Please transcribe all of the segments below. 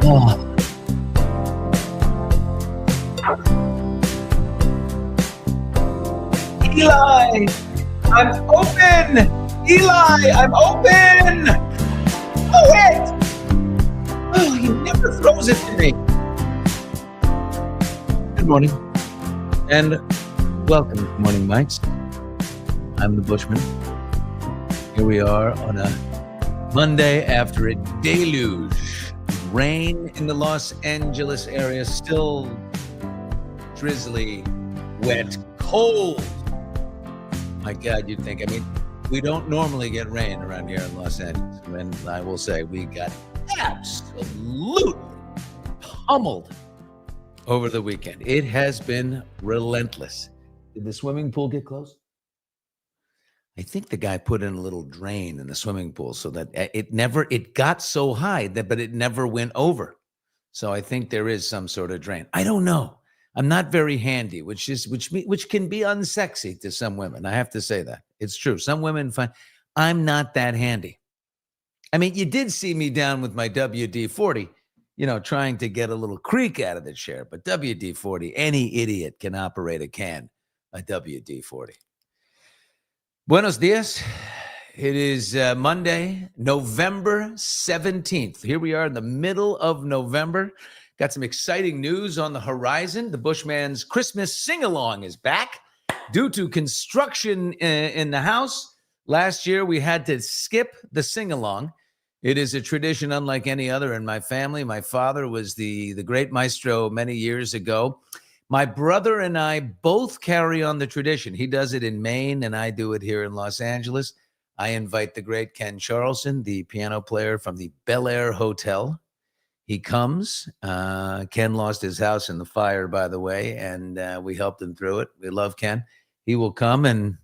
Oh, Eli, I'm open. Eli, I'm open. Oh, it. Oh, he never throws it to me. Good morning and welcome to Morning Mics. I'm the Bushman. Here we are on a Monday after a deluge. Rain in the Los Angeles area, still drizzly, wet, cold. My God, you'd think, we don't normally get rain around here in Los Angeles. And I will say we got absolutely pummeled over the weekend. It has been relentless. Did the swimming pool get closed? I think the guy put in a little drain in the swimming pool so that it got so high but it never went over. So I think there is some sort of drain. I don't know. I'm not very handy, which can be unsexy to some women. I have to say that. It's true. Some women find I'm not that handy. You did see me down with my WD-40, trying to get a little creak out of the chair, but WD-40, any idiot can operate a WD-40. Buenos dias. It is Monday, November 17th. Here we are in the middle of November. Got some exciting news on the horizon. The Bushman's Christmas sing-along is back due to construction in the house. Last year, we had to skip the sing-along. It is a tradition unlike any other in my family. My father was the great maestro many years ago. My brother and I both carry on the tradition. He does it in Maine, and I do it here in Los Angeles. I invite the great Ken Charleston, the piano player from the Bel Air Hotel. He comes. Ken lost his house in the fire, by the way, and we helped him through it. We love Ken. He will come and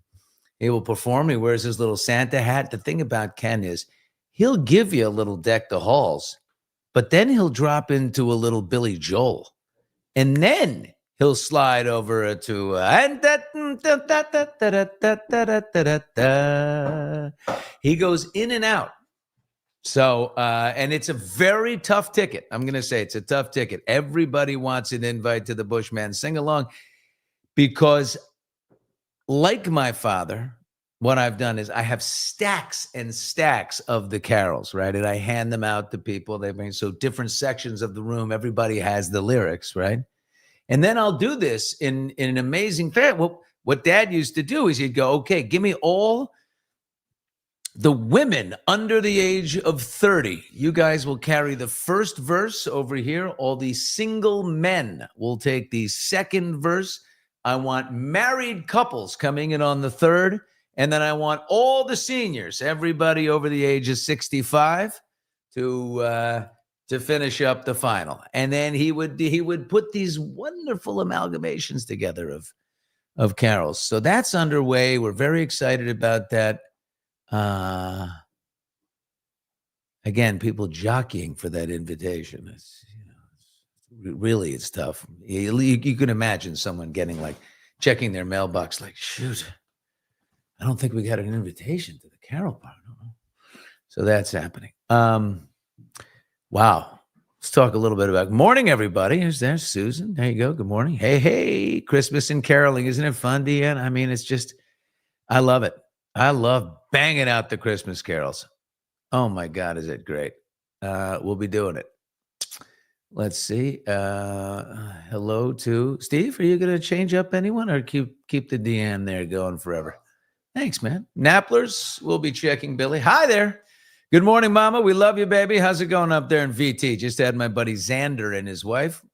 he will perform. He wears his little Santa hat. The thing about Ken is he'll give you a little Deck the Halls, but then he'll drop into a little Billy Joel. And then he'll slide over to he goes in and out. So, and it's a very tough ticket. I'm going to say it's a tough ticket. Everybody wants an invite to the Bushman sing-along because, like my father, what I've done is I have stacks and stacks of the carols, right? And I hand them out to people. So different sections of the room, everybody has the lyrics, right? And then I'll do this in an amazing fashion. Well, what Dad used to do is he'd go, okay, give me all the women under the age of 30. You guys will carry the first verse over here. All the single men will take the second verse. I want married couples coming in on the third. And then I want all the seniors, everybody over the age of 65 to finish up the final. And then he would put these wonderful amalgamations together of carols. So that's underway. We're very excited about that. Again, people jockeying for that invitation. It's tough. You can imagine someone getting checking their mailbox shoot, I don't think we got an invitation to the carol part. So that's happening. Wow. Let's talk a little bit about morning, everybody. There's Susan. There you go. Good morning. Hey, Christmas and caroling. Isn't it fun, Deanne? It's just, I love it. I love banging out the Christmas carols. Oh my God, is it great? We'll be doing it. Let's see. Hello to Steve. Are you going to change up anyone or keep the Deanne there going forever? Thanks, man. Napplers, we'll be checking Billy. Hi there. Good morning, Mama. We love you, baby. How's it going up there in VT? Just had my buddy Xander and his wife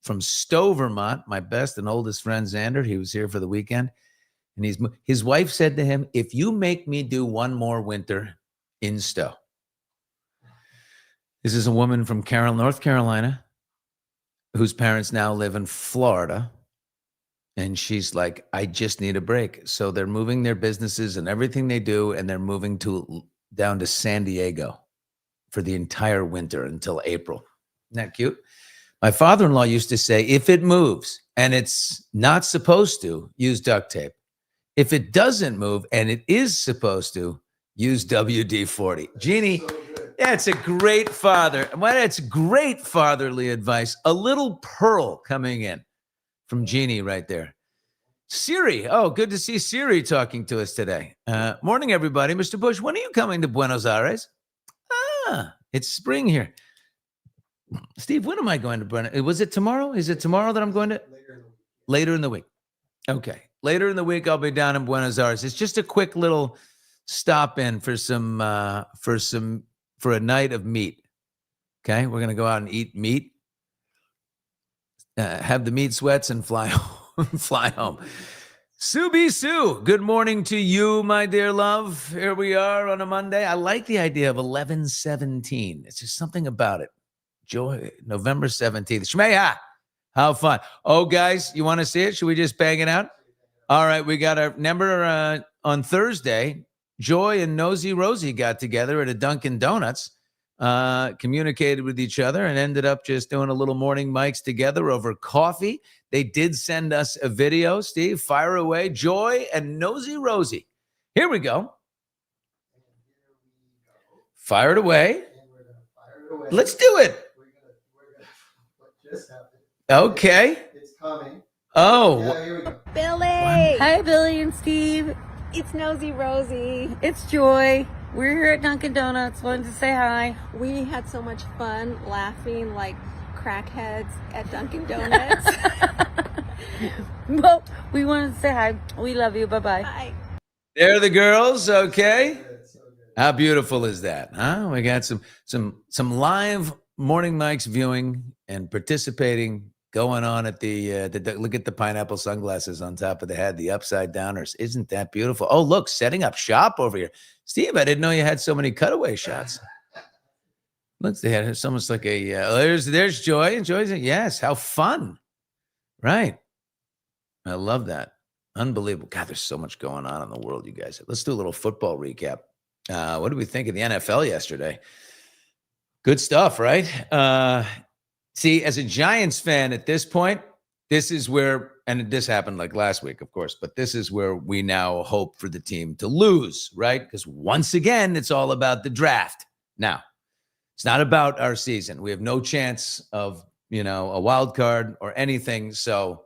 from Stowe, Vermont. My best and oldest friend, Xander. He was here for the weekend. And his wife said to him, if you make me do one more winter in Stowe. This is a woman from North Carolina, whose parents now live in Florida. And she's like, I just need a break. So they're moving their businesses and everything they do, and they're moving down to San Diego for the entire winter until April. Isn't that cute? My father-in-law used to say, if it moves and it's not supposed to, use duct tape. If it doesn't move and it is supposed to, use WD-40. Jeannie, That's a great father. Well, that's great fatherly advice. A little pearl coming in from Jeannie right there. Siri. Oh, good to see Siri talking to us today. Morning, everybody. Mr. Bush, when are you coming to Buenos Aires? It's spring here. Steve, when am I going to Buenos Aires? Was it tomorrow? Is it tomorrow that I'm going to? Later in the week. Okay. Later in the week, I'll be down in Buenos Aires. It's just a quick little stop in for a night of meat. Okay. We're going to go out and eat meat, have the meat sweats and fly home. Fly home. Subi Sue, good morning to you, my dear love. Here we are on a Monday. I like the idea of 11/17. It's just something about it. Joy, November 17th. Shmeya, how fun. Oh, guys, you want to see it? Should we just bang it out? All right, we got our number on Thursday. Joy and Nosy Rosie got together at a Dunkin' Donuts, communicated with each other, and ended up just doing a little morning mics together over coffee. They did send us a video. Steve, fire away. Joy and Nosy Rosie. Here we go. Fire it away. Let's do it. Okay. It's coming. Oh. Yeah, here we go. Billy! Hi, Billy and Steve. It's Nosy Rosie. It's Joy. We're here at Dunkin' Donuts. Wanted to say hi. We had so much fun laughing like crackheads at Dunkin' Donuts. Well, we wanted to say hi. We love you. Bye-bye. Bye. There are the girls, okay? So good. How beautiful is that, huh? We got some live morning mics viewing and participating going on at the look at the pineapple sunglasses on top of the head, the upside downers. Isn't that beautiful? Oh, look, setting up shop over here. Steve, I didn't know you had so many cutaway shots. Looks, they had it's almost like a there's Joy. Joy's yes, how fun. Right. I love that. Unbelievable. God, there's so much going on in the world, you guys. Let's do a little football recap. What did we think of the NFL yesterday? Good stuff, right? See, as a Giants fan at this point, this is where, and this happened like last week, of course, but this is where we now hope for the team to lose, right? Because once again, it's all about the draft. Now, it's not about our season. We have no chance of, a wild card or anything. So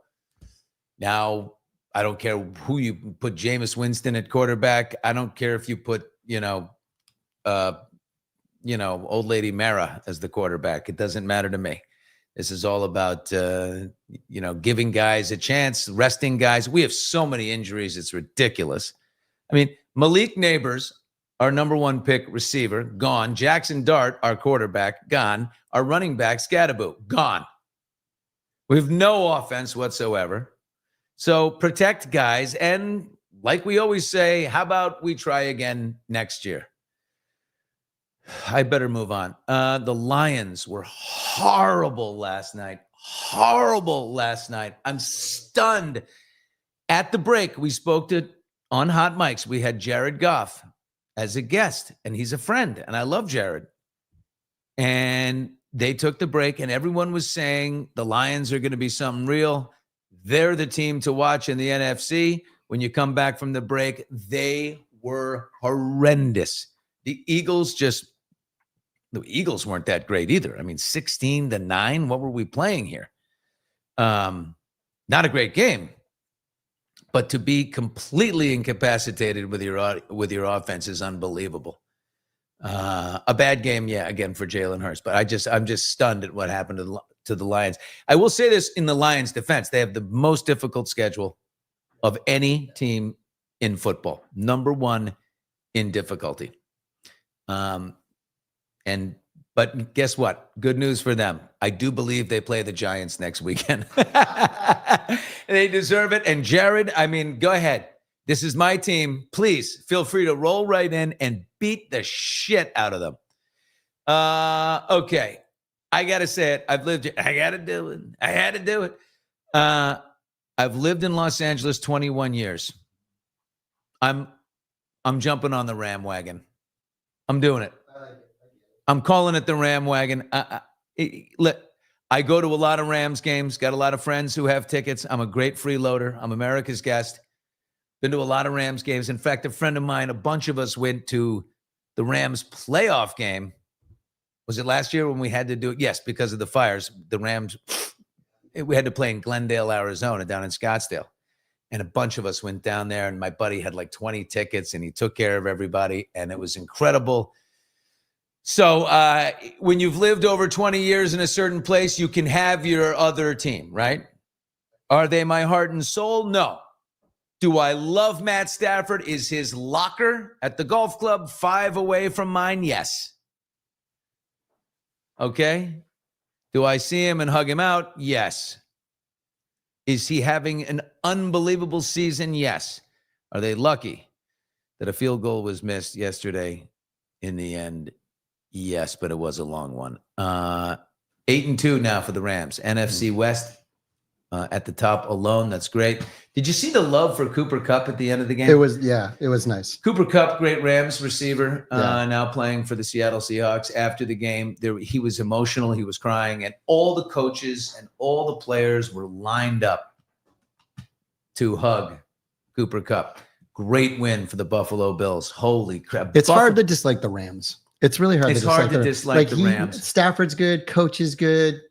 now I don't care who you put Jameis Winston at quarterback. I don't care if you put, old lady Mara as the quarterback. It doesn't matter to me. This is all about, giving guys a chance, resting guys. We have so many injuries. It's ridiculous. I mean, Malik Neighbors, our number one pick receiver, gone. Jackson Dart, our quarterback, gone. Our running back, Scatterbo, gone. We have no offense whatsoever. So protect guys. And like we always say, how about we try again next year? I better move on. The Lions were horrible last night. I'm stunned. At the break, we spoke to, on Hot Mics, we had Jared Goff as a guest, and he's a friend, and I love Jared. And they took the break, and everyone was saying the Lions are going to be something real. They're the team to watch in the NFC. When you come back from the break, they were horrendous. The Eagles weren't that great either. I mean, 16-9. What were we playing here? Not a great game, but to be completely incapacitated with your offense is unbelievable. A bad game, yeah, again for Jalen Hurts. But I'm just stunned at what happened to the Lions. I will say this in the Lions' defense: they have the most difficult schedule of any team in football. Number one in difficulty. But guess what? Good news for them. I do believe they play the Giants next weekend. They deserve it. And Jared, I mean, go ahead. This is my team. Please feel free to roll right in and beat the shit out of them. Okay. I got to say it. I got to do it. I had to do it. I've lived in Los Angeles 21 years. I'm jumping on the Ram wagon. I'm doing it. I'm calling it the Ram wagon. I go to a lot of Rams games, got a lot of friends who have tickets. I'm a great freeloader. I'm America's guest. Been to a lot of Rams games. In fact, a friend of mine, a bunch of us went to the Rams playoff game Was it last year when we had to do it? Yes, because of the fires. The Rams, we had to play in Glendale, Arizona, down in Scottsdale. And a bunch of us went down there, and my buddy had like 20 tickets, and he took care of everybody, and it was incredible. So when you've lived over 20 years in a certain place, you can have your other team, right? Are they my heart and soul? No. Do I love Matt Stafford? Is his locker at the golf club 5 away from mine? Yes. Okay. Do I see him and hug him out? Yes. Is he having an unbelievable season? Yes. Are they lucky that a field goal was missed yesterday in the end? Yes, but it was a long one. 8-2 now for the Rams. NFC West at the top alone. That's great. Did you see the love for Cooper Kupp at the end of the game? It was nice. Cooper Kupp, great Rams receiver, now playing for the Seattle Seahawks. After the game, he was emotional. He was crying, and all the coaches and all the players were lined up to hug Cooper Kupp. Great win for the Buffalo Bills. Holy crap. It's hard to dislike the Rams. It's really hard to dislike the Rams. Stafford's good. Coach is good.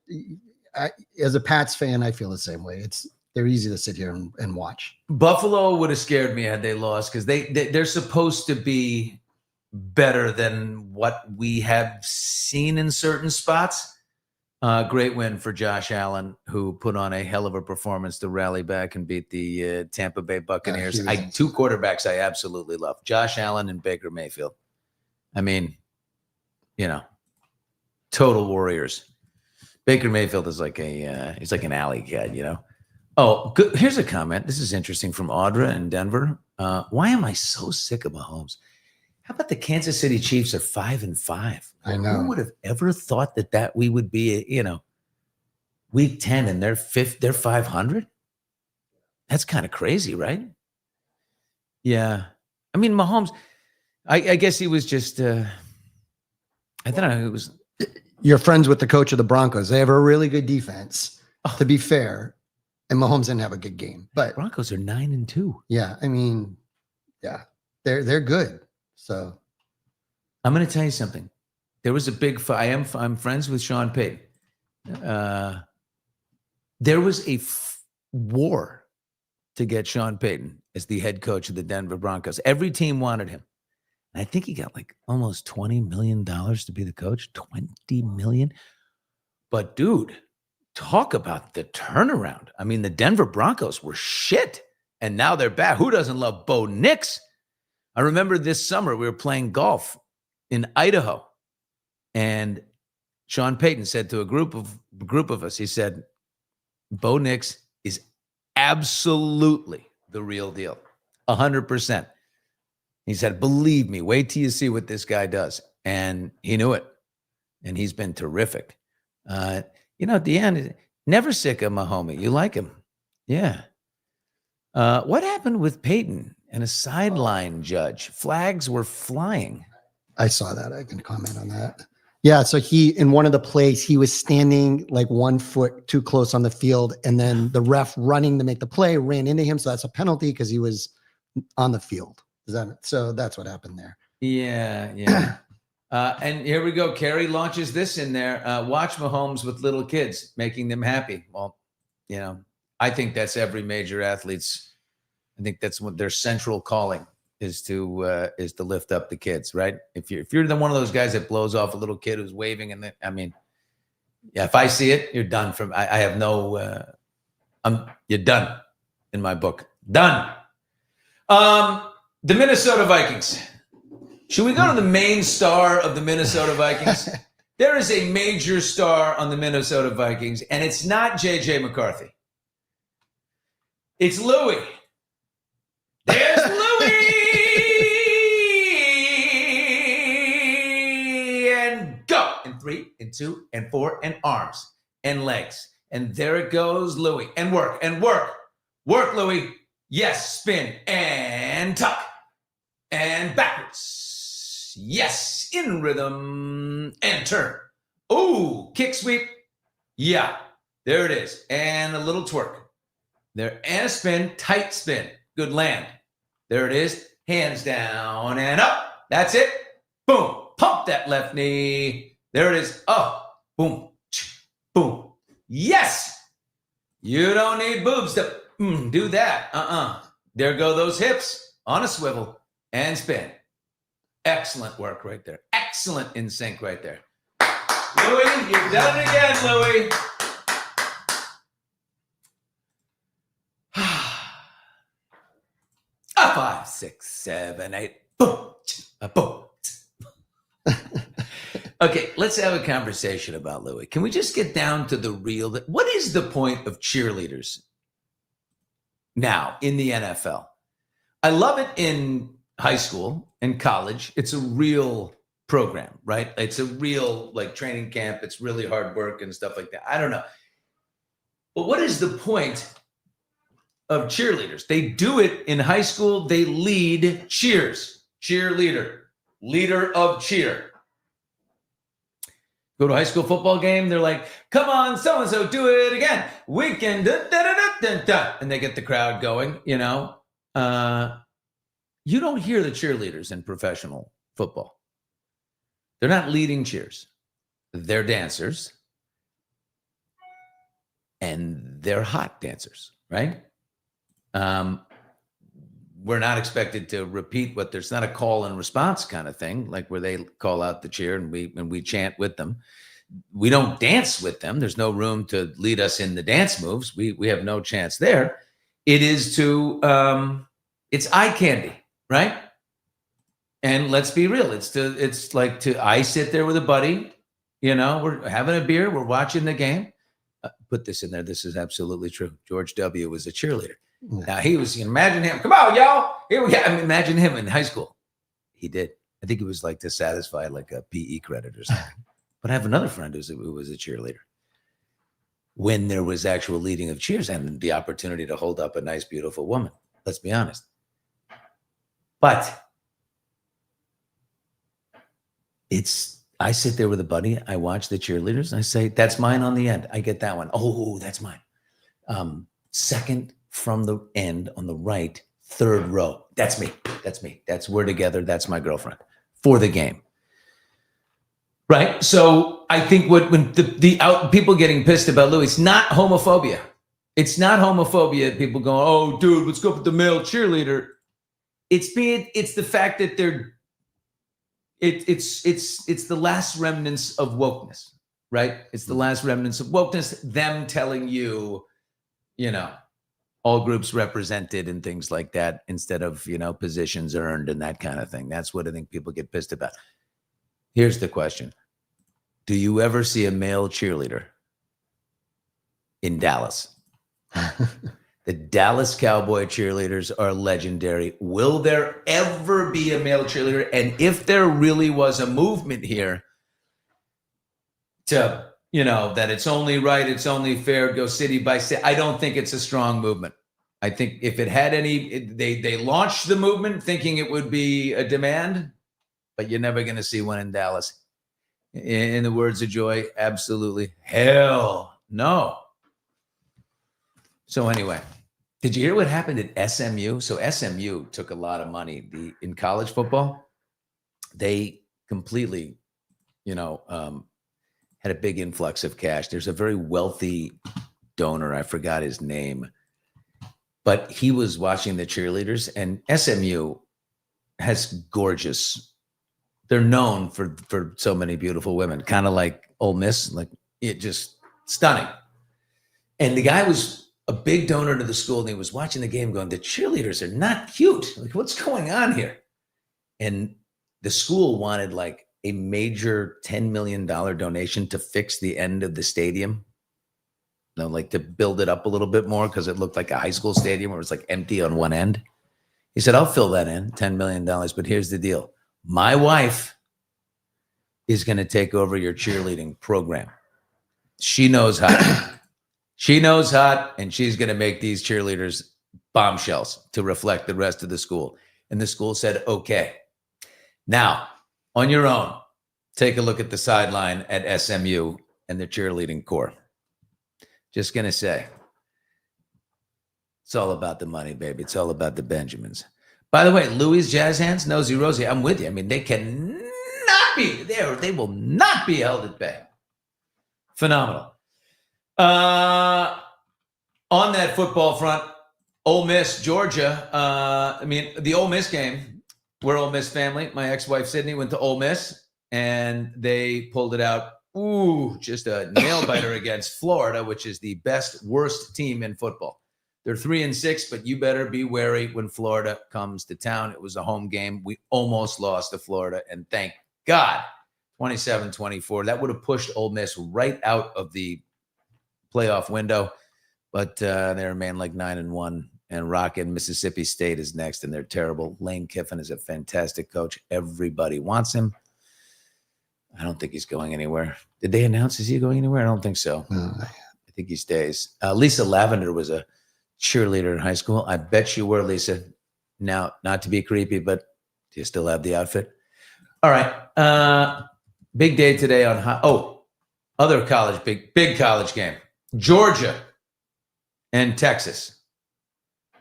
As a Pats fan, I feel the same way. They're easy to sit here and watch. Buffalo would have scared me had they lost because they're supposed to be better than what we have seen in certain spots. Great win for Josh Allen, who put on a hell of a performance to rally back and beat the Tampa Bay Buccaneers. Two quarterbacks I absolutely love, Josh Allen and Baker Mayfield. I mean, total warriors. Baker Mayfield is like he's like an alley cat, Oh, good. Here's a comment. This is interesting from Audra in Denver. Why am I so sick of Mahomes? How about the Kansas City Chiefs are 5-5? I know. Who would have ever thought that we would be, week 10 and they're 500? That's kind of crazy, right? Yeah. I mean, Mahomes, I guess he was just, I don't know. It was. You're friends with the coach of the Broncos. They have a really good defense, to be fair. And Mahomes didn't have a good game. But Broncos are 9-2. Yeah. I mean, yeah, they're good. So I'm going to tell you something. There was a big fight. I'm friends with Sean Payton. There was a war to get Sean Payton as the head coach of the Denver Broncos. Every team wanted him. And I think he got like almost $20 million to be the coach. $20 million. But dude, talk about the turnaround. I mean, the Denver Broncos were shit. And now they're back. Who doesn't love Bo Nix? I remember this summer we were playing golf in Idaho. And Sean Payton said to a group of us, he said, Bo Nix is absolutely the real deal. 100%. He said, believe me, wait till you see what this guy does. And he knew it. And he's been terrific. At the end, never sick of Mahomes. You like him. Yeah. What happened with Peyton and a sideline judge? Flags were flying. I saw that. I can comment on that. Yeah. So in one of the plays, he was standing like 1 foot too close on the field. And then the ref running to make the play ran into him. So that's a penalty because he was on the field. So that's what happened there. Yeah. And here we go. Kerry launches this in there. Watch Mahomes with little kids, making them happy. Well, I think that's every major athlete's. I think that's what their central calling is to lift up the kids, right? If you're one of those guys that blows off a little kid who's waving, if I see it, you're done. I have no. You're done in my book. Done. The Minnesota Vikings. Should we go to the main star of the Minnesota Vikings? There is a major star on the Minnesota Vikings, and it's not J.J. McCarthy. It's Louis. There's Louis! And go! And 3, and 2, and 4, and arms, and legs. And there it goes, Louis. And work, and work. Work, Louis. Yes, spin, and tuck. And backwards. Yes, in rhythm. And turn. Ooh, kick sweep. Yeah, there it is. And a little twerk. There, and a spin, tight spin. Good land. There it is. Hands down and up. That's it. Boom. Pump that left knee. There it is. Oh, boom, boom. Yes. You don't need boobs to do that. There go those hips on a swivel and spin. Excellent work right there. Excellent in sync right there. Louis, you've done it again, Louis. A 5, 6, 7, 8. Boom, boom. Okay, let's have a conversation about Louis. Can we just get down to the real? What is the point of cheerleaders now in the NFL? I love it in high school and college. It's a real program, right? It's a real like training camp. It's really hard work and stuff like that. I don't know. But what is the point of cheerleaders? They do it in high school. They lead cheers. Cheerleader. Leader of cheer. Go to a high school football game. They're like, come on, so-and-so, do it again. We can da-da-da-da-da-da. And they get the crowd going, you know. You don't hear the cheerleaders in professional football. They're not leading cheers. They're dancers. And they're hot dancers, right? We're not expected to repeat what there's not a call and response kind of thing, like where they call out the cheer and we chant with them. We don't dance with them. There's no room to lead us in the dance moves. We have no chance there. It is it's eye candy, right? And let's be real. I sit there with a buddy, you know, we're having a beer, we're watching the game. Put this in there. This is absolutely true. George W. was a cheerleader. Now he was, imagine him. Come on, y'all. Here we go. I mean, imagine him in high school. He did. I think it was like to satisfy like a PE credit or something. But I have another friend who was a cheerleader. When there was actual leading of cheers and the opportunity to hold up a nice, beautiful woman. Let's be honest. But I sit there with a buddy. I watch the cheerleaders. I say, that's mine on the end. I get that one. Oh, that's mine. Second from the end on the right, third row. That's me. That's me. We're together. That's my girlfriend for the game. Right. So I think when people getting pissed about Louis, it's not homophobia. It's not homophobia. People going, oh, dude, let's go with the male cheerleader. It's the fact that it's the last remnants of wokeness, right? It's the last remnants of wokeness, them telling you, you know, all groups represented and things like that instead of, you know, positions earned and that kind of thing. That's what I think people get pissed about. Here's the question. Do you ever see a male cheerleader in Dallas? The Dallas Cowboy cheerleaders are legendary. Will there ever be a male cheerleader? And if there really was a movement here to, you know, that it's only right, it's only fair, go city by city, I don't think it's a strong movement. I think if it had they launched the movement thinking it would be a demand, but you're never going to see one in Dallas. In the words of Joy, absolutely hell no. So anyway, did you hear what happened at SMU? So SMU took a lot of money in college football. They completely, you know, had a big influx of cash. There's a very wealthy donor. I forgot his name, but he was watching the cheerleaders, and SMU has gorgeous. They're known for so many beautiful women, kind of like Ole Miss, like it just stunning. And the guy was a big donor to the school, and he was watching the game going, the cheerleaders are not cute. Like, what's going on here? And the school wanted like a major $10 million donation to fix the end of the stadium. You know, like to build it up a little bit more because it looked like a high school stadium where it was like empty on one end. He said, I'll fill that in, $10 million. But here's the deal. My wife is going to take over your cheerleading program. She knows how. She knows hot, and she's going to make these cheerleaders bombshells to reflect the rest of the school. And the school said, okay. Now, on your own, take a look at the sideline at SMU and the cheerleading corps. Just going to say, it's all about the money, baby. It's all about the Benjamins. By the way, Louis Jazz Hands, Nosy Rosie, I'm with you. I mean, they cannot be there. They will not be held at bay. Phenomenal. On that football front, Ole Miss, Georgia. The Ole Miss game. We're Ole Miss family. My ex-wife Sydney went to Ole Miss, and they pulled it out. Ooh, just a nail biter against Florida, which is the worst team in football. They're 3-6, but you better be wary when Florida comes to town. It was a home game. We almost lost to Florida, and thank God, 27-24. That would have pushed Ole Miss right out of the playoff window, but they remain like 9-1 and rocking. Mississippi State is next, and they're terrible. Lane Kiffin is a fantastic coach. Everybody wants him. I don't think he's going anywhere. Did they announce, is he going anywhere? I don't think so. No. I think he stays. Lisa Lavender was a cheerleader in high school. I bet you were, Lisa. Now, not to be creepy, but do you still have the outfit? All right. Big day today on other college, big college game. Georgia and Texas.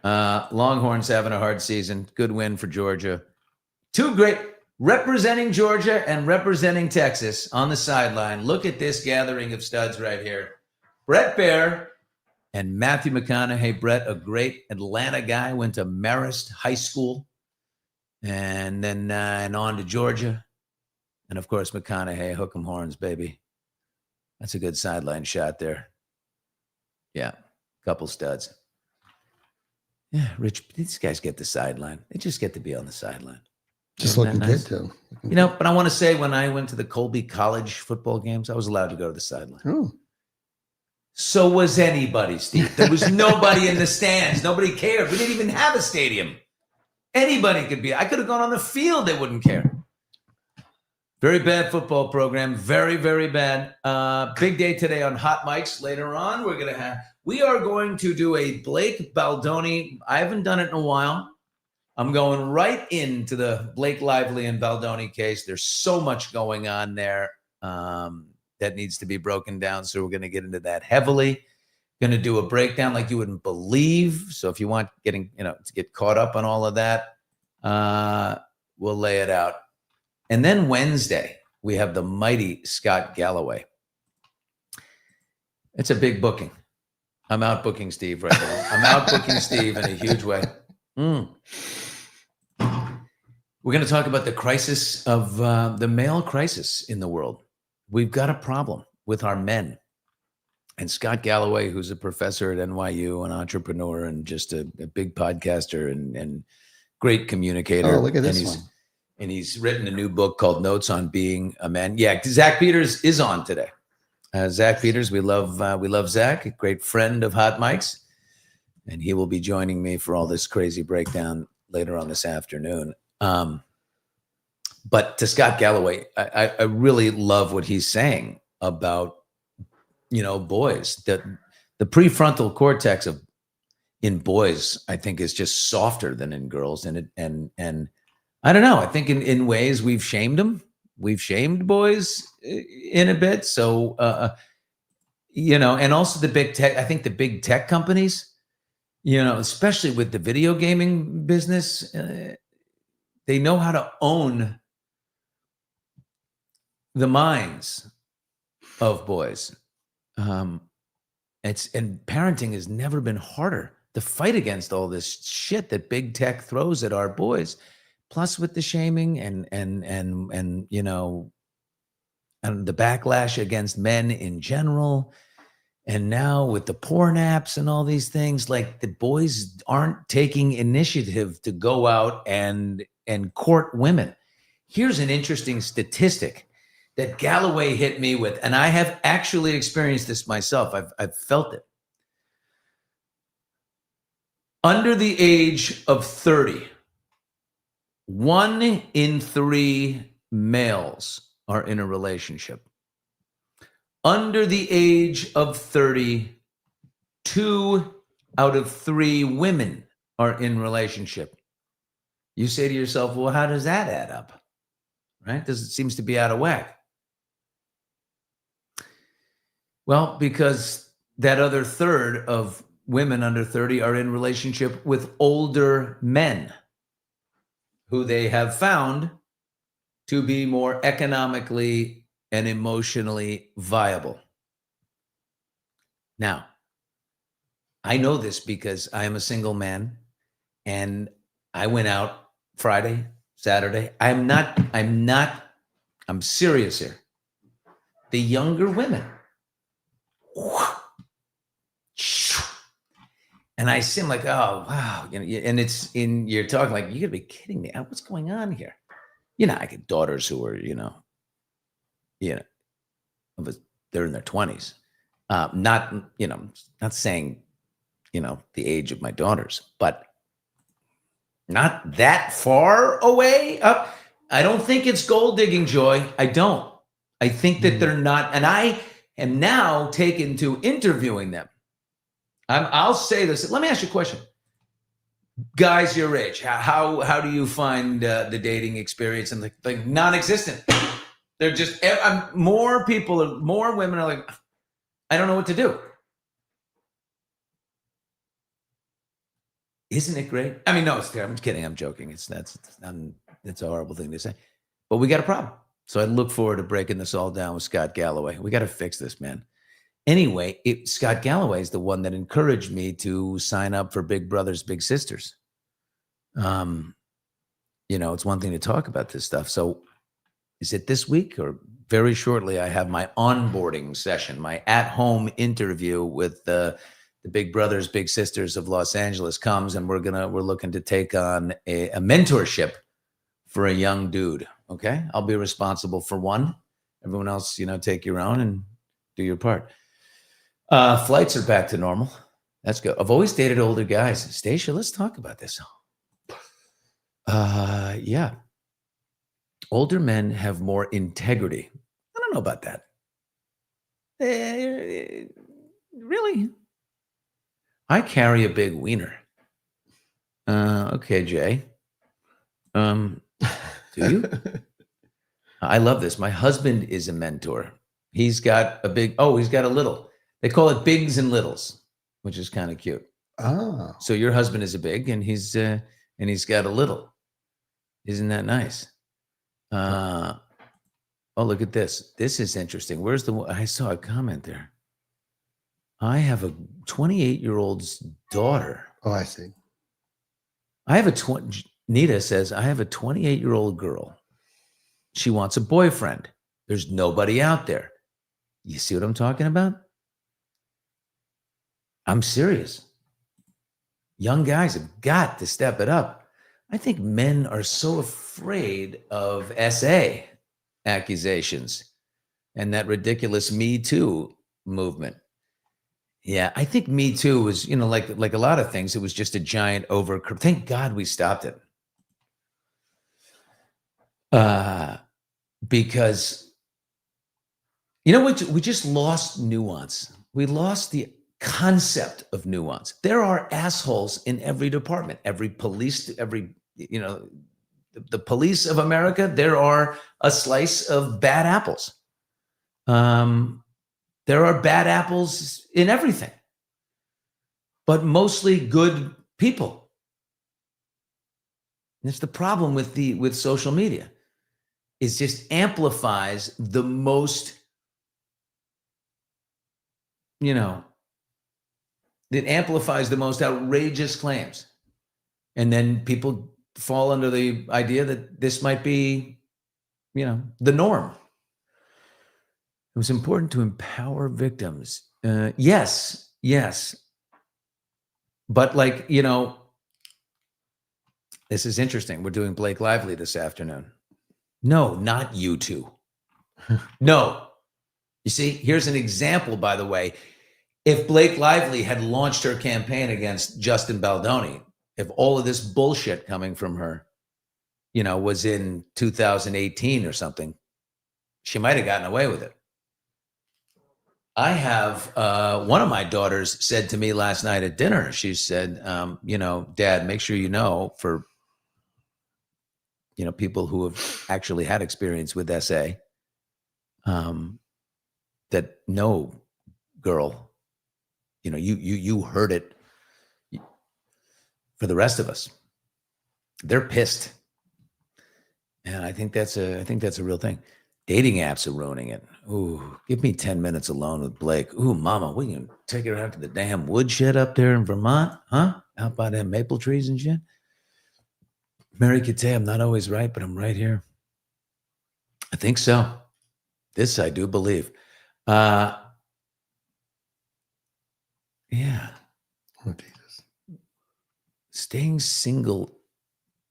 Longhorns having a hard season. Good win for Georgia. Two great representing Georgia and representing Texas on the sideline. Look at this gathering of studs right here. Brett Baer and Matthew McConaughey. Brett, a great Atlanta guy, went to Marist High School and then and on to Georgia. And, of course, McConaughey, hook 'em horns, baby. That's a good sideline shot there. Yeah, couple studs. Yeah, Rich, these guys get the sideline. They just get to be on the sideline. Just Isn't looking that nice? good, too. But I want to say when I went to the Colby College football games, I was allowed to go to the sideline. Oh. So was anybody, Steve. There was nobody in the stands. Nobody cared. We didn't even have a stadium. Anybody could be. I could have gone on the field. They wouldn't care. Very bad football program. Very, very bad. Big day today on Hot Mics. Later on, we are going to do a Blake Baldoni. I haven't done it in a while. I'm going right into the Blake Lively and Baldoni case. There's so much going on there that needs to be broken down. So we're going to get into that heavily. Going to do a breakdown like you wouldn't believe. So if you want to get caught up on all of that, we'll lay it out. And then Wednesday, we have the mighty Scott Galloway. It's a big booking. I'm out booking Steve right now. I'm out booking Steve in a huge way. We're going to talk about the crisis of the male crisis in the world. We've got a problem with our men. And Scott Galloway, who's a professor at NYU, an entrepreneur, and just a big podcaster and great communicator. Oh, look at this one. And he's written a new book called Notes on Being a Man. Yeah, Zach Peters is on today. Zach Peters, we love Zach, a great friend of Hot Mics. And he will be joining me for all this crazy breakdown later on this afternoon. But to Scott Galloway, I really love what he's saying about, boys. The prefrontal cortex in boys, I think, is just softer than in girls. And I don't know. I think in ways we've shamed them. We've shamed boys in a bit. So, and also the big tech, I think the big tech companies, especially with the video gaming business, they know how to own the minds of boys. And parenting has never been harder. The fight against all this shit that big tech throws at our boys, plus with the shaming and the backlash against men in general. And now with the porn apps and all these things, like the boys aren't taking initiative to go out and court women. Here's an interesting statistic that Galloway hit me with, and I have actually experienced this myself. I've felt it. Under the age of 30, 1 in 3 males are in a relationship. Under the age of 30, 2 out of 3 women are in relationship. You say to yourself, well, how does that add up? Right? It seems to be out of whack. Well, because that other third of women under 30 are in relationship with older men who they have found to be more economically and emotionally viable. Now, I know this because I am a single man and I went out Friday, Saturday. I'm serious here. The younger women. And I seem like, oh, wow. You know, and you're talking like, you gotta be kidding me. What's going on here? You know, I get daughters who are, they're in their 20s. Not saying, the age of my daughters, but not that far away. I don't think it's gold digging, Joy. I don't. I think that they're not. And I am now taken to interviewing them. I'll say this. Let me ask you a question. Guys your age, how do you find the dating experience? And like non-existent. They're just more women are like, I don't know what to do. Isn't it great? I mean, no, it's terrible. I'm kidding. I'm joking. It's a horrible thing to say, but we got a problem. So I look forward to breaking this all down with Scott Galloway. We got to fix this, man. Anyway, Scott Galloway is the one that encouraged me to sign up for Big Brothers Big Sisters. It's one thing to talk about this stuff. So is it this week or very shortly? I have my onboarding session, my at-home interview with the Big Brothers Big Sisters of Los Angeles comes, and we're looking to take on a mentorship for a young dude. Okay, I'll be responsible for one. Everyone else, take your own and do your part. Flights are back to normal. That's good. I've always dated older guys. Stacia, let's talk about this. Yeah. Older men have more integrity. I don't know about that. Really? I carry a big wiener. Okay, Jay. Do you? I love this. My husband is a mentor. He's got a little. They call it bigs and littles, which is kind of cute. Oh. So your husband is a big and he's got a little. Isn't that nice? Oh, look at this. This is interesting. I saw a comment there. I have a 28-year-old's daughter. Oh, I see. Nita says, I have a 28-year-old girl. She wants a boyfriend. There's nobody out there. You see what I'm talking about? I'm serious. Young guys have got to step it up. I think men are so afraid of SA accusations and that ridiculous Me Too movement. Yeah, I think Me Too was, like a lot of things, it was just a giant thank God we stopped it. Because, we just lost nuance. We lost the concept of nuance. There are assholes in every department, every police, the police of America, there are a slice of bad apples. There are bad apples in everything, but mostly good people. And it's the problem with social media. It just amplifies the most, it amplifies the most outrageous claims. And then people fall under the idea that this might be, the norm. It was important to empower victims. Yes. But this is interesting. We're doing Blake Lively this afternoon. No, not you two. No. You see, here's an example, by the way. If Blake Lively had launched her campaign against Justin Baldoni, if all of this bullshit coming from her, was in 2018 or something, she might have gotten away with it. I have one of my daughters said to me last night at dinner, she said, Dad, make sure for people who have actually had experience with SA, that no, girl, you heard it. For the rest of us, they're pissed. And I think that's a real thing. Dating apps are ruining it. Ooh, give me 10 minutes alone with Blake. Ooh, mama, we can take her out to the damn woodshed up there in Vermont, huh? Out by them maple trees and shit. Mary could say I'm not always right, but I'm right here. I think so. This I do believe. Yeah. Oh, Jesus. Staying single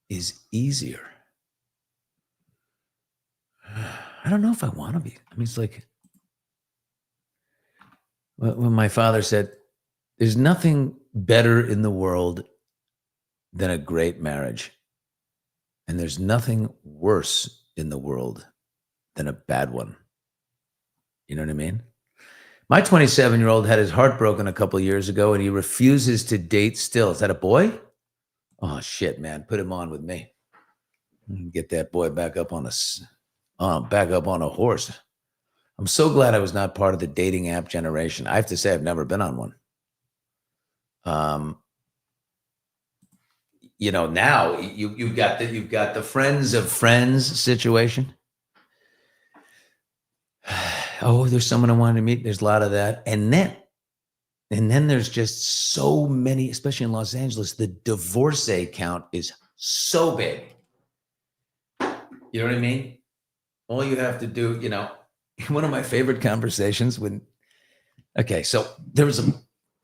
is easier. I don't know if I want to be. I mean, it's like when my father said, there's nothing better in the world than a great marriage. And there's nothing worse in the world than a bad one. You know what I mean? My 27-year-old had his heart broken a couple of years ago and he refuses to date still. Is that a boy? Oh, shit, man. Put him on with me. Get that boy back up on a horse. I'm so glad I was not part of the dating app generation. I have to say I've never been on one. Now you've got the friends of friends situation. Oh, there's someone I wanted to meet. There's a lot of that. And then there's just so many, especially in Los Angeles, the divorcee count is so big. You know what I mean? All you have to do, one of my favorite conversations so there was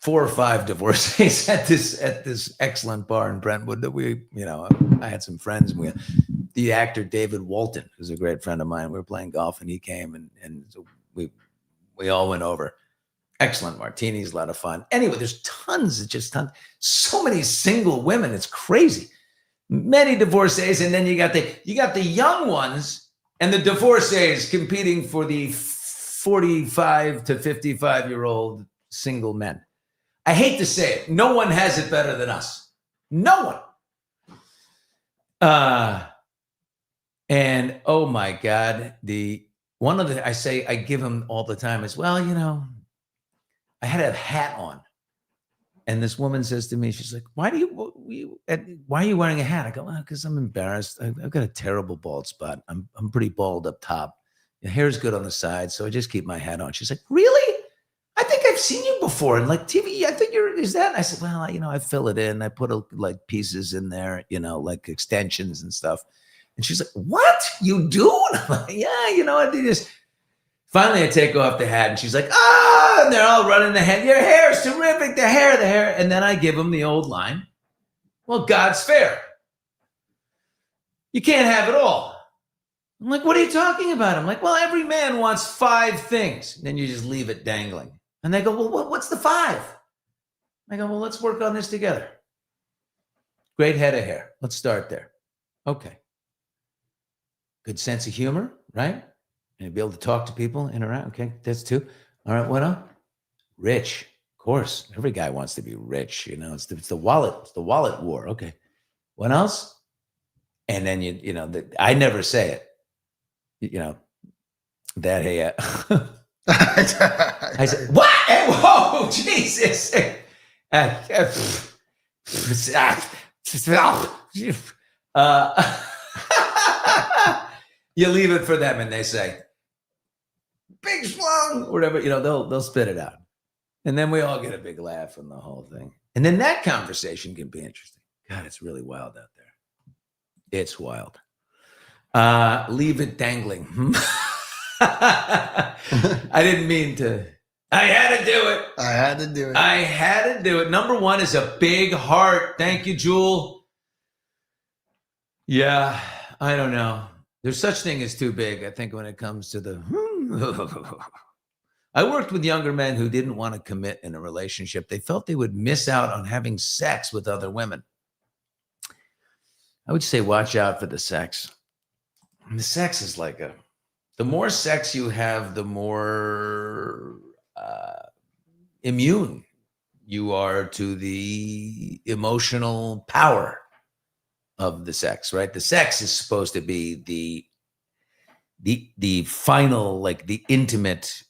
4 or 5 divorcees at this excellent bar in Brentwood that I had some friends and the actor David Walton, who's a great friend of mine. We were playing golf and he came and so we all went over. Excellent martinis, a lot of fun. Anyway, there's tons. So many single women. It's crazy. Many divorcees, and then you got the young ones and the divorcees competing for the 45 to 55-year-old single men. I hate to say it. No one has it better than us. No one. And oh my God, I give him all the time is, well, I had a hat on. And this woman says to me, she's like, why are you wearing a hat? I go, because I'm embarrassed. I've got a terrible bald spot. I'm pretty bald up top. The hair's good on the side, so I just keep my hat on. She's like, really? I think I've seen you before in like TV. I think is that? And I said, well, I fill it in. I put like pieces in there, like extensions and stuff. And she's like, what? You do? And I'm like, yeah, I do this. Finally, I take off the hat and she's like, and they're all running the head. Your hair is terrific. The hair. And then I give them the old line. Well, God's fair. You can't have it all. I'm like, what are you talking about? I'm like, well, every man wants 5 things. And then you just leave it dangling. And they go, well, what's the 5? I go, well, let's work on this together. Great head of hair. Let's start there. Okay. Good sense of humor, right? And be able to talk to people, interact. Okay, that's 2. All right, what else? Rich, of course. Every guy wants to be rich. It's the wallet. It's the wallet war. Okay, what else? And then I never say it. That hey. I said what? Hey, whoa, Jesus! You leave it for them, and they say, "Big schlong," whatever. They'll spit it out, and then we all get a big laugh from the whole thing. And then that conversation can be interesting. God, it's really wild out there. It's wild. Leave it dangling. I didn't mean to. I had to do it. Number 1 is a big heart. Thank you, Jewel. Yeah, I don't know. There's such thing as too big, I think, when it comes to the... I worked with younger men who didn't want to commit in a relationship. They felt they would miss out on having sex with other women. I would say watch out for the sex. And the sex is like the more sex you have, the more immune you are to the emotional power of the sex, right? The sex is supposed to be the final, like the intimate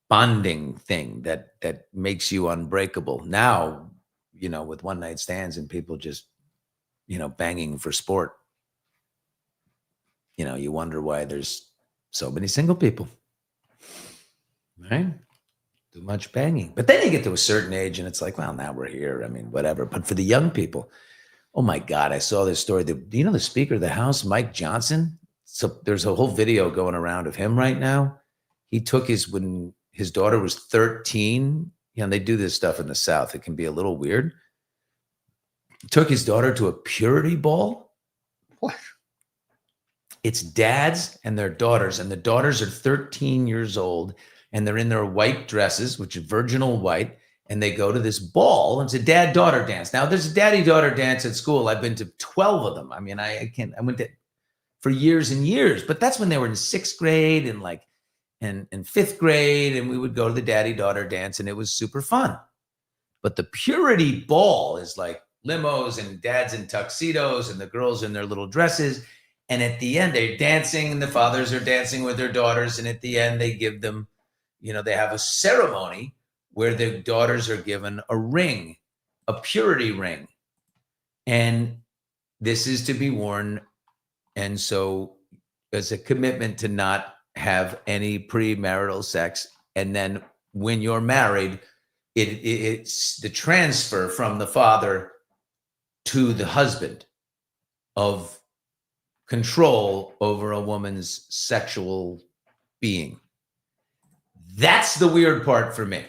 bonding thing that makes you unbreakable. Now, with one night stands and people just, banging for sport. you wonder why there's so many single people, right? Too much banging. But then you get to a certain age and it's like, well, now we're here. I mean, whatever. But for the young people, oh my God, I saw this story. Do you know the Speaker of the House, Mike Johnson? So there's a whole video going around of him right now. He took when his daughter was 13. They do this stuff in the South. It can be a little weird. Took his daughter to a purity ball. What? It's dads and their daughters, and the daughters are 13 years old, and they're in their white dresses, which is virginal white, and they go to this ball. And it's a dad-daughter dance. Now, there's a daddy-daughter dance at school. I've been to 12 of them. I mean, I went to for years and years, but that's when they were in 6th grade and in 5th grade, and we would go to the daddy-daughter dance, and it was super fun. But the purity ball is like limos and dads in tuxedos and the girls in their little dresses. And at the end, they're dancing and the fathers are dancing with their daughters. And at the end, they give them, they have a ceremony where the daughters are given a ring, a purity ring. And this is to be worn. And so as a commitment to not have any premarital sex. And then when you're married, it's the transfer from the father to the husband of control over a woman's sexual being. That's the weird part for me.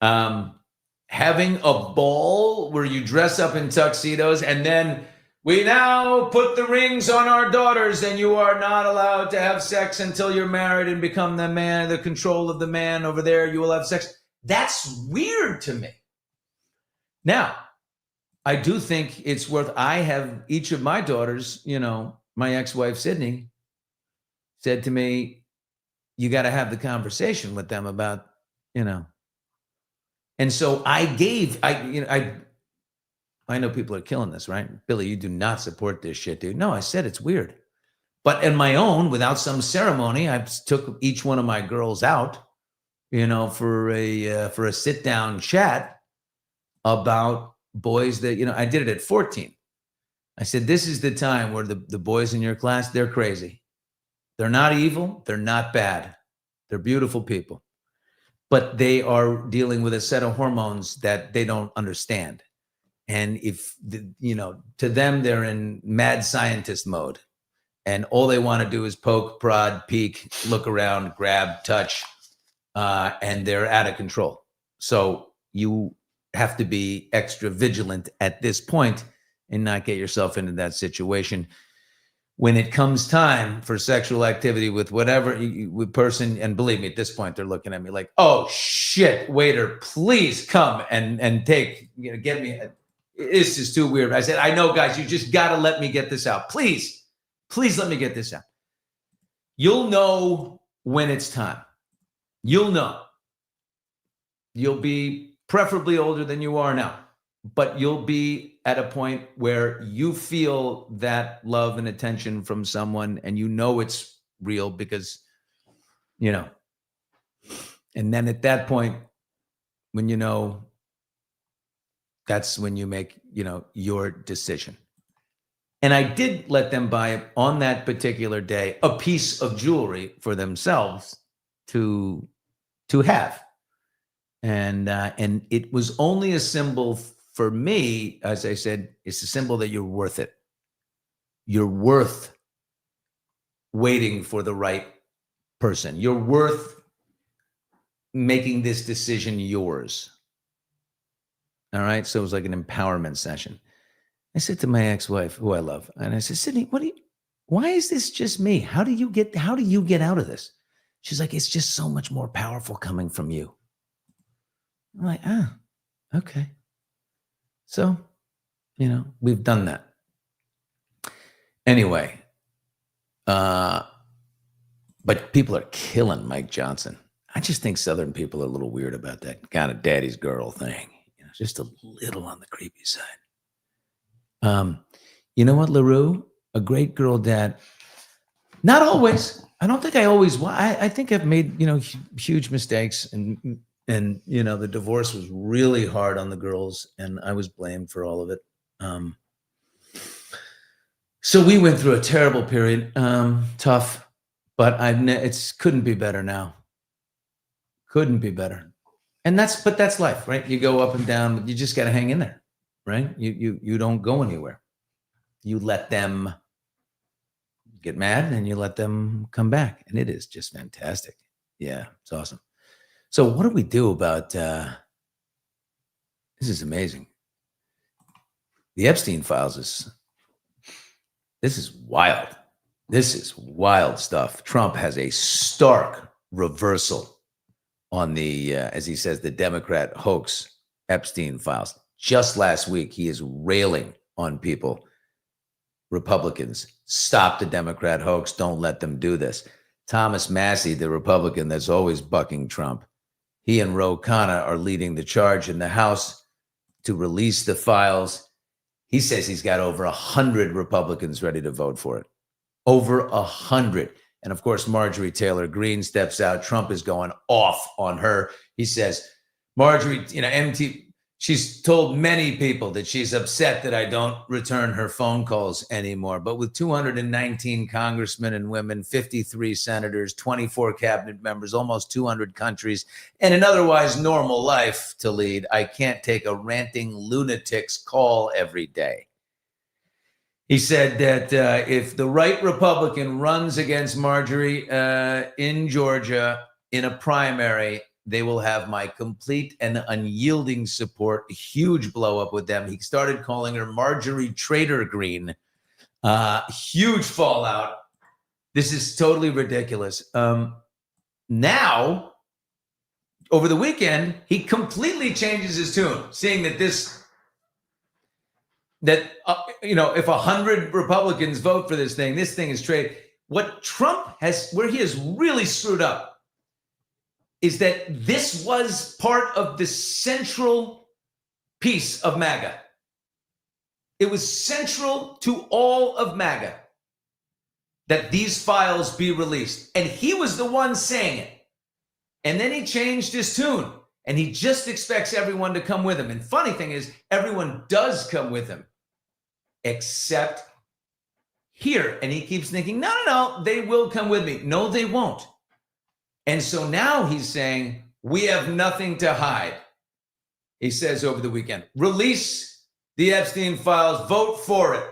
Having a ball where you dress up in tuxedos and then we now put the rings on our daughters and you are not allowed to have sex until you're married and become the man, the control of the man over there. You will have sex. That's weird to me. Now, I do think it's I have each of my daughters, my ex-wife, Sydney, said to me, you got to have the conversation with them about, And so I know people are killing this, right? Billy, you do not support this shit, dude. No, I said it's weird. But in my own, without some ceremony, I took each one of my girls out, for a sit-down chat about boys that, I did it at 14. I said, this is the time where the boys in your class, they're crazy. They're not evil. They're not bad. They're beautiful people. But they are dealing with a set of hormones that they don't understand. And if, to them, they're in mad scientist mode. And all they want to do is poke, prod, peek, look around, grab, touch, and they're out of control. So you have to be extra vigilant at this point and not get yourself into that situation. When it comes time for sexual activity with whatever person, and believe me, at this point, they're looking at me like, oh shit, waiter, please come and take, get me. This is too weird. I said, I know, guys, you just got to let me get this out. Please let me get this out. You'll know when it's time. You'll know. You'll be preferably older than you are now, but you'll be at a point where you feel that love and attention from someone and it's real because, and then at that point, when that's when you make, your decision. And I did let them buy on that particular day a piece of jewelry for themselves to have. And it was only a symbol for me, as I said, it's a symbol that you're worth it. You're worth waiting for the right person. You're worth making this decision yours. All right. So it was like an empowerment session. I said to my ex-wife, who I love, and I said, Sydney, why is this just me? How do you get out of this? She's like, it's just so much more powerful coming from you. I'm like, okay. So, we've done that. Anyway, but people are killing Mike Johnson. I just think Southern people are a little weird about that kind of daddy's girl thing. Just a little on the creepy side. You know what, LaRue? A great girl dad. Not always. I don't think I always was. I think I've made, huge mistakes and the divorce was really hard on the girls and I was blamed for all of it. So we went through a terrible period, tough, but it's couldn't be better now. Couldn't be better. And that's life, right? You go up and down, but you just got to hang in there, right? You don't go anywhere. You let them get mad and you let them come back. And it is just fantastic. Yeah, it's awesome. So what do we do about this is amazing. The Epstein files this is wild. This is wild stuff. Trump has a stark reversal on the, as he says, the Democrat hoax Epstein files. Just last week, he is railing on people, Republicans. Stop the Democrat hoax. Don't let them do this. Thomas Massie, the Republican that's always bucking Trump, he and Ro Khanna are leading the charge in the House to release the files. He says he's got over 100 Republicans ready to vote for it. Over 100. And of course, Marjorie Taylor Greene steps out. Trump is going off on her. He says, Marjorie, she's told many people that she's upset that I don't return her phone calls anymore. But with 219 congressmen and women, 53 senators, 24 cabinet members, almost 200 countries, and an otherwise normal life to lead, I can't take a ranting lunatic's call every day. He said that if the right Republican runs against Marjorie in Georgia in a primary, they will have my complete and unyielding support. A huge blow up with them. He started calling her Marjorie Trader Green. Huge fallout. This is totally ridiculous. Now, over the weekend, he completely changes his tune, seeing that if 100 Republicans vote for this thing is trade. What Trump where he has really screwed up, is that this was part of the central piece of MAGA. It was central to all of MAGA that these files be released. And he was the one saying it. And then he changed his tune and he just expects everyone to come with him. And funny thing is, everyone does come with him, except here. And he keeps thinking, no, they will come with me. No, they won't. And so now he's saying, we have nothing to hide. He says over the weekend, release the Epstein files, vote for it.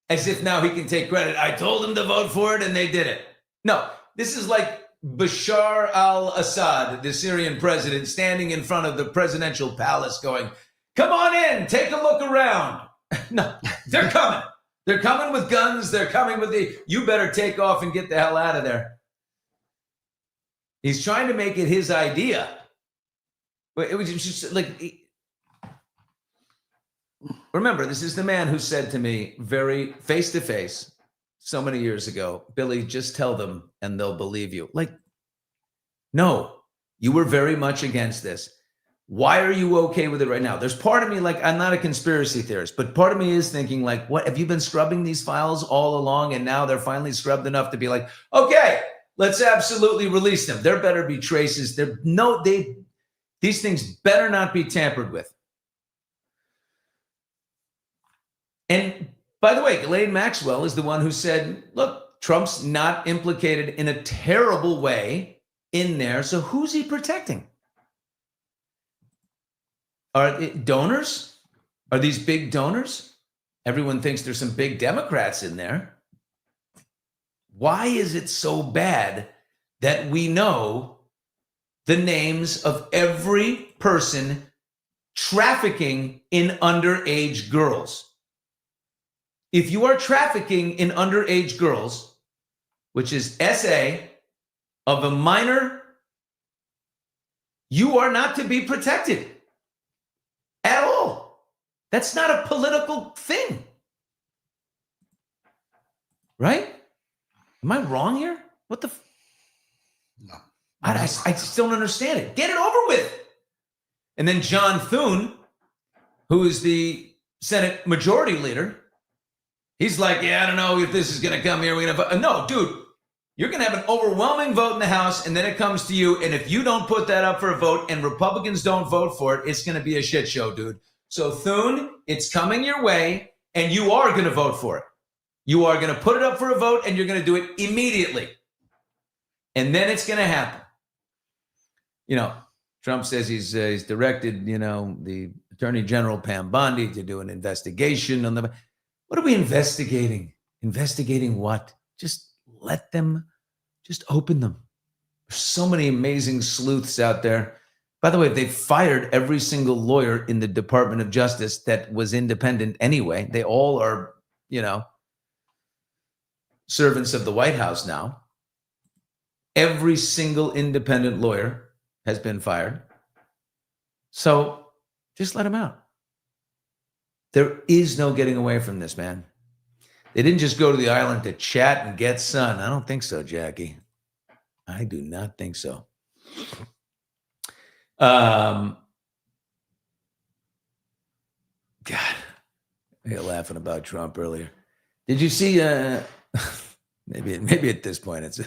As if now he can take credit. I told them to vote for it and they did it. No, this is like Bashar al-Assad, the Syrian president, standing in front of the presidential palace going, come on in, take a look around. No, they're coming. They're coming with guns. They're coming with you better take off and get the hell out of there. He's trying to make it his idea. But it was just like, remember, this is the man who said to me very face to face so many years ago, Billy, just tell them and they'll believe you. Like, no, you were very much against this. Why are you okay with it right now? There's part of me, like, I'm not a conspiracy theorist, but part of me is thinking, like, what, have you been scrubbing these files all along? And now they're finally scrubbed enough to be like, okay, let's absolutely release them. There better be traces. These things better not be tampered with. And by the way, Ghislaine Maxwell is the one who said, look, Trump's not implicated in a terrible way in there. So who's he protecting? Are it donors? Are these big donors? Everyone thinks there's some big Democrats in there. Why is it so bad that we know the names of every person trafficking in underage girls? If you are trafficking in underage girls, which is SA of a minor, you are not to be protected at all. That's not a political thing. Right? Am I wrong here? What the? No. I just don't understand it. Get it over with. And then John Thune, who is the Senate Majority Leader, he's like, yeah, I don't know if this is going to come here. We're going to vote. No, dude, you're going to have an overwhelming vote in the House, and then it comes to you. And if you don't put that up for a vote and Republicans don't vote for it, it's going to be a shit show, dude. So Thune, it's coming your way, and you are going to vote for it. You are going to put it up for a vote, and you're going to do it immediately. And then it's going to happen. You know, Trump says he's directed, the Attorney General Pam Bondi to do an investigation on the. What are we investigating? Investigating what? Just let them, just open them. There's so many amazing sleuths out there. By the way, they fired every single lawyer in the Department of Justice that was independent anyway. They all are, servants of the White House now. Every single independent lawyer has been fired. So just let them out. There is no getting away from this, man. They didn't just go to the island to chat and get sun. I don't think so, Jackie. I do not think so. God, we were laughing about Trump earlier. Did you see? Maybe at this point it's.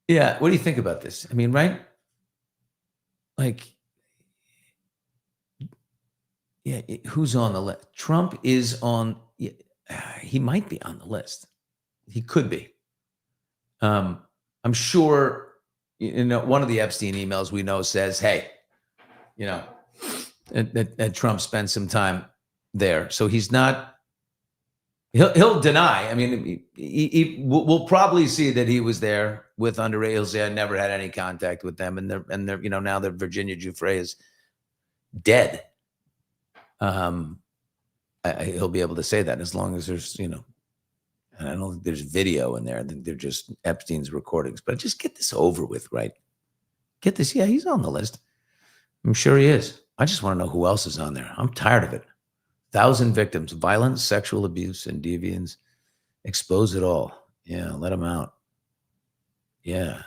Yeah. What do you think about this? I mean, right? Like, yeah. Who's on the list? Trump is on. He might be on the list. He could be. I'm sure, one of the Epstein emails we know says, hey, that Trump spent some time there. So he's not, he'll deny. I mean, we'll probably see that he was there with underage. He'll say, I never had any contact with them. And they're now that Virginia Giuffre is dead. He'll be able to say that as long as there's, and I don't think there's video in there. I think they're just Epstein's recordings. But just get this over with, right? Get this. Yeah, he's on the list. I'm sure he is. I just want to know who else is on there. I'm tired of it. 1,000 victims, violence, sexual abuse, and deviance. Expose it all. Yeah, let them out. Yeah.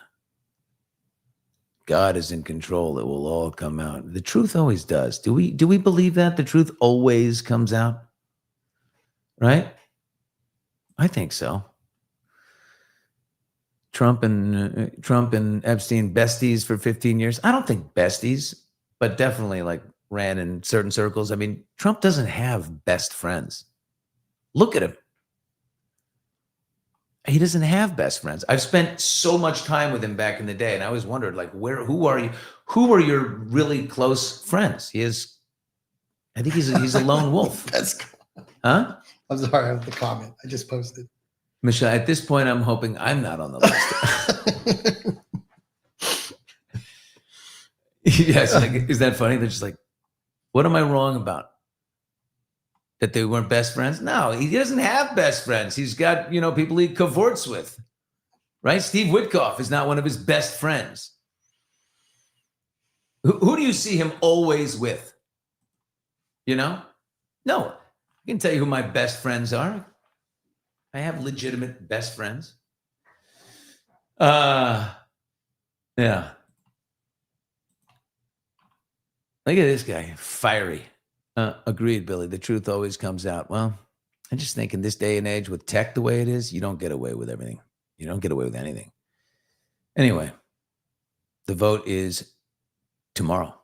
God is in control. It will all come out. The truth always does. Do we believe that? The truth always comes out? Right? I think so. Trump and Epstein besties for 15 years. I don't think besties, but definitely like ran in certain circles. I mean, Trump doesn't have best friends. Look at him. He doesn't have best friends. I've spent so much time with him back in the day, and I always wondered, like, who are you? Who are your really close friends? I think he's a lone wolf. Huh? I'm sorry, I have the comment. I just posted. Michelle, at this point, I'm hoping I'm not on the list. Yes, is that funny? They're just like, what am I wrong about? That they weren't best friends? No, he doesn't have best friends. He's got, people he cavorts with, right? Steve Witkoff is not one of his best friends. Who do you see him always with? No. I can tell you who my best friends are. I have legitimate best friends. Yeah. Look at this guy, fiery. Agreed, Billy. The truth always comes out. Well, I just think in this day and age with tech the way it is, you don't get away with everything. You don't get away with anything. Anyway, the vote is tomorrow.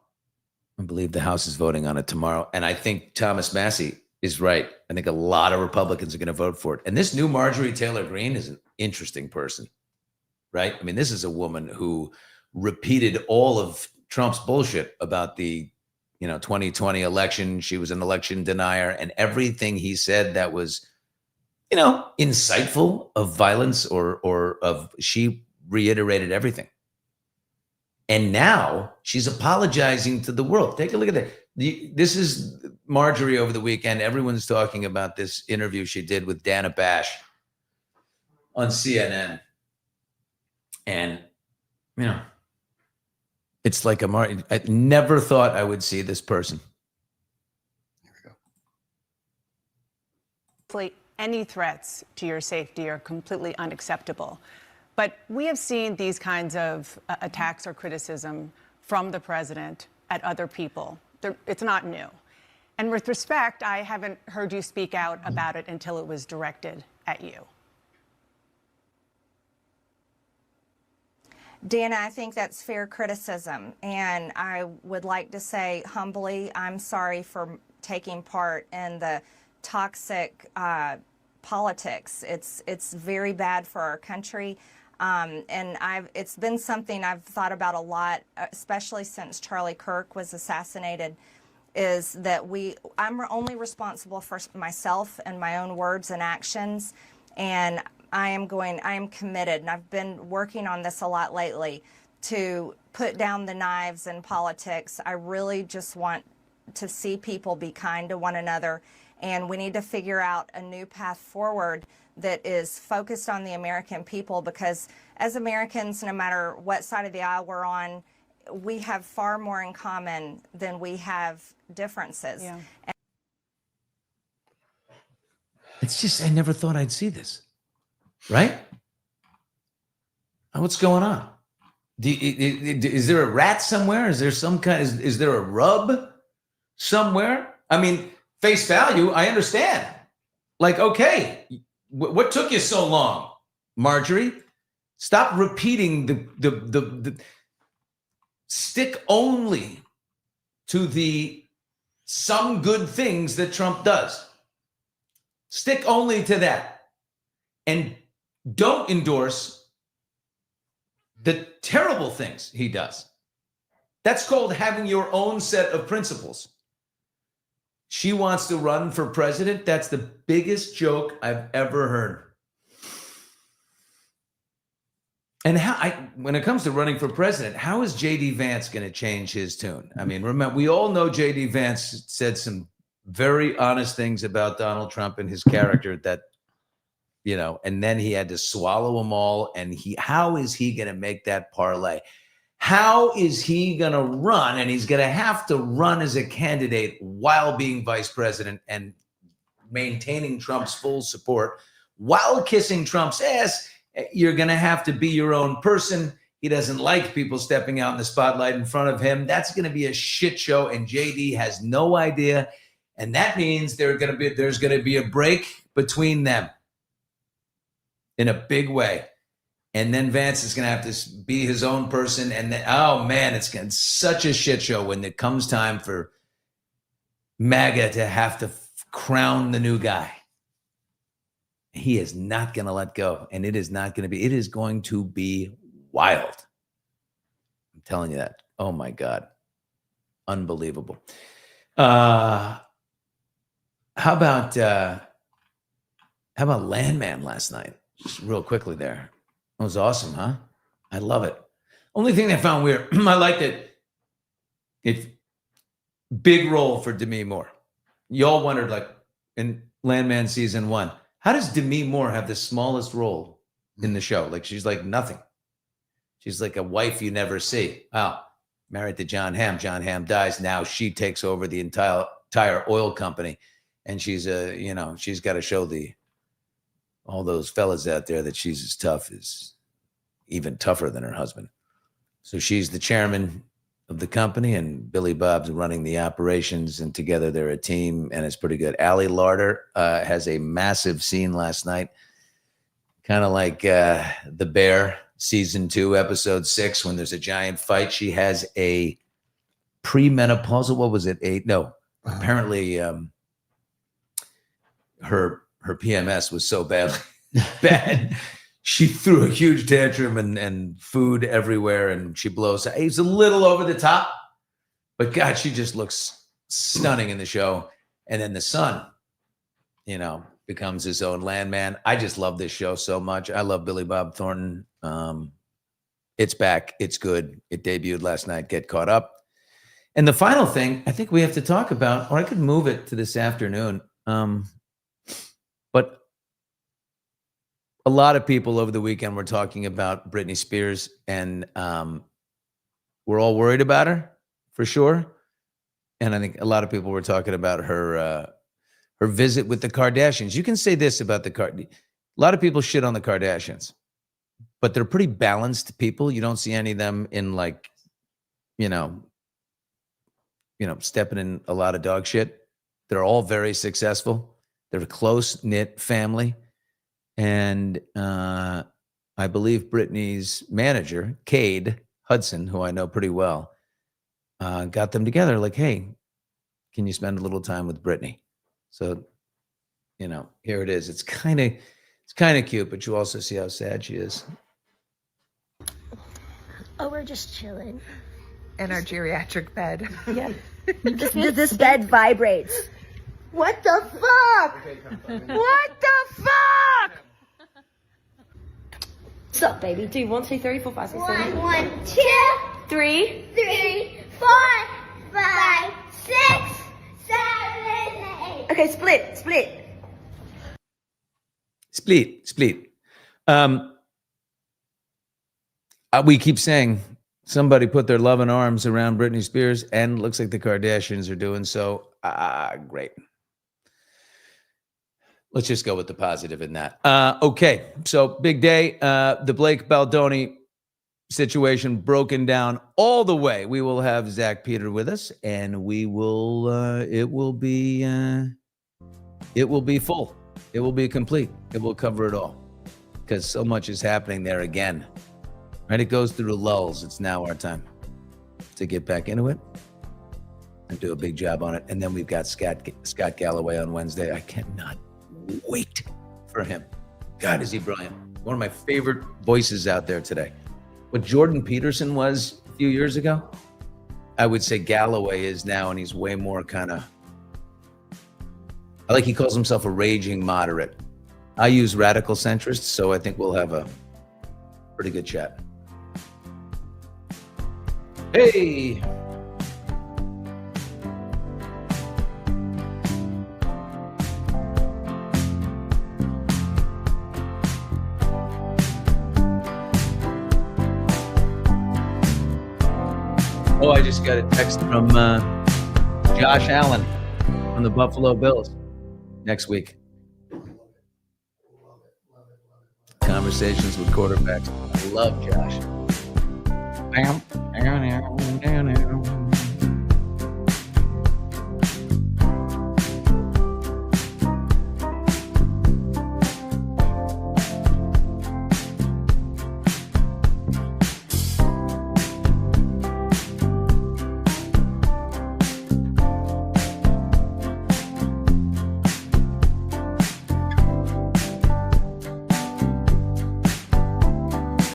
I believe the House is voting on it tomorrow. And I think Thomas Massie is right. I think a lot of Republicans are going to vote for it. And this new Marjorie Taylor Greene is an interesting person, right? I mean, this is a woman who repeated all of Trump's bullshit about the 2020 election. She was an election denier, and everything he said that was, insightful of violence or of, she reiterated everything. And now she's apologizing to the world. Take a look at that. This is Marjorie over the weekend. Everyone's talking about this interview she did with Dana Bash on CNN. And, it's like I never thought I would see this person. Here we go. Any threats to your safety are completely unacceptable. But we have seen these kinds of attacks or criticism from the president at other people. It's not new. And with respect, I haven't heard you speak out about it until it was directed at you. Dana, I think that's fair criticism. And I would like to say humbly, I'm sorry for taking part in the toxic politics. It's very bad for our country. And it's been something I've thought about a lot, especially since Charlie Kirk was assassinated, is that I'm only responsible for myself and my own words and actions. And I am committed, and I've been working on this a lot lately, to put down the knives in politics. I really just want to see people be kind to one another, and we need to figure out a new path forward that is focused on the American people, because as Americans, no matter what side of the aisle we're on, we have far more in common than we have differences. Yeah. It's just, I never thought I'd see this. Right? What's going on? Is there a rat somewhere? Is there some kind? Is there a rub somewhere? I mean, face value, I understand. Like, okay, what took you so long, Marjorie? Stop repeating the stick only to the some good things that Trump does. Stick only to that, and don't endorse the terrible things he does. That's called having your own set of principles. She wants to run for president. That's the biggest joke I've ever heard. And when it comes to running for president, how is J.D. Vance going to change his tune? I mean, remember, we all know J.D. Vance said some very honest things about Donald Trump and his character that, you know, and then he had to swallow them all. And how is he going to make that parlay? How is he going to run? And he's going to have to run as a candidate while being vice president and maintaining Trump's full support while kissing Trump's ass. You're going to have to be your own person. He doesn't like people stepping out in the spotlight in front of him. That's going to be a shit show. And JD has no idea. And that means there's going to be a break between them in a big way. And then Vance is going to have to be his own person. And then, oh man, it's going to be such a shit show when it comes time for MAGA to have to crown the new guy. He is not going to let go. And it is going to be wild. I'm telling you that. Oh my God. Unbelievable. How about Landman last night? Just real quickly there. It was awesome, huh? I love it. Only thing I found weird, I liked it. It's big role for Demi Moore. Y'all wondered, like, in Landman season 1, how does Demi Moore have the smallest role in the show? Like, she's like nothing. She's like a wife you never see. Oh, married to John Hamm. John Hamm dies. Now she takes over the entire oil company. And she's she's got to show all those fellas out there that she's as tough as, even tougher than her husband. So she's the chairman of the company, and Billy Bob's running the operations, and together they're a team, and it's pretty good. Ali Larter has a massive scene last night, kind of like The Bear, season 2, episode 6, when there's a giant fight. She has a premenopausal, what was it? Apparently her PMS was so bad. She threw a huge tantrum and food everywhere, and she blows. It's a little over the top, but God, she just looks stunning in the show. And then the son, becomes his own landman. I just love this show so much. I love Billy Bob Thornton. It's back. It's good. It debuted last night. Get caught up. And the final thing I think we have to talk about, or I could move it to this afternoon. But a lot of people over the weekend were talking about Britney Spears, and we're all worried about her for sure. And I think a lot of people were talking about her visit with the Kardashians. You can say this about a lot of people shit on the Kardashians, but they're pretty balanced people. You don't see any of them in stepping in a lot of dog shit. They're all very successful. They're a close-knit family. And I believe Britney's manager, Cade Hudson, who I know pretty well, got them together like, hey, can you spend a little time with Britney? So, here it is. It's kind of cute, but you also see how sad she is. Oh, we're just chilling. In our geriatric bed. Yeah. This bed vibrates. What the fuck? What the fuck? What's up, baby? Do 1, 2, 3, 4, 5, 6, 7. 1, 2, 3. 3, 4, 5, 6, 7, 8. Okay, split. Split. We keep saying somebody put their loving arms around Britney Spears, and looks like the Kardashians are doing so. Great. Let's just go with the positive in that. Okay, so big day. The Blake Baldoni situation broken down all the way. We will have Zach Peter with us, and we will. It will be full. It will be complete. It will cover it all, because so much is happening there again. Right? It goes through lulls. It's now our time to get back into it and do a big job on it. And then we've got Scott Galloway on Wednesday. I cannot wait for him. God, is he brilliant. One of my favorite voices out there today. What Jordan Peterson was a few years ago, I would say Galloway is now, and he's way more kind of, he calls himself a raging moderate. I use radical centrist, so I think we'll have a pretty good chat. Hey! Oh, I just got a text from Josh Allen from the Buffalo Bills next week. Conversations with quarterbacks. I love Josh.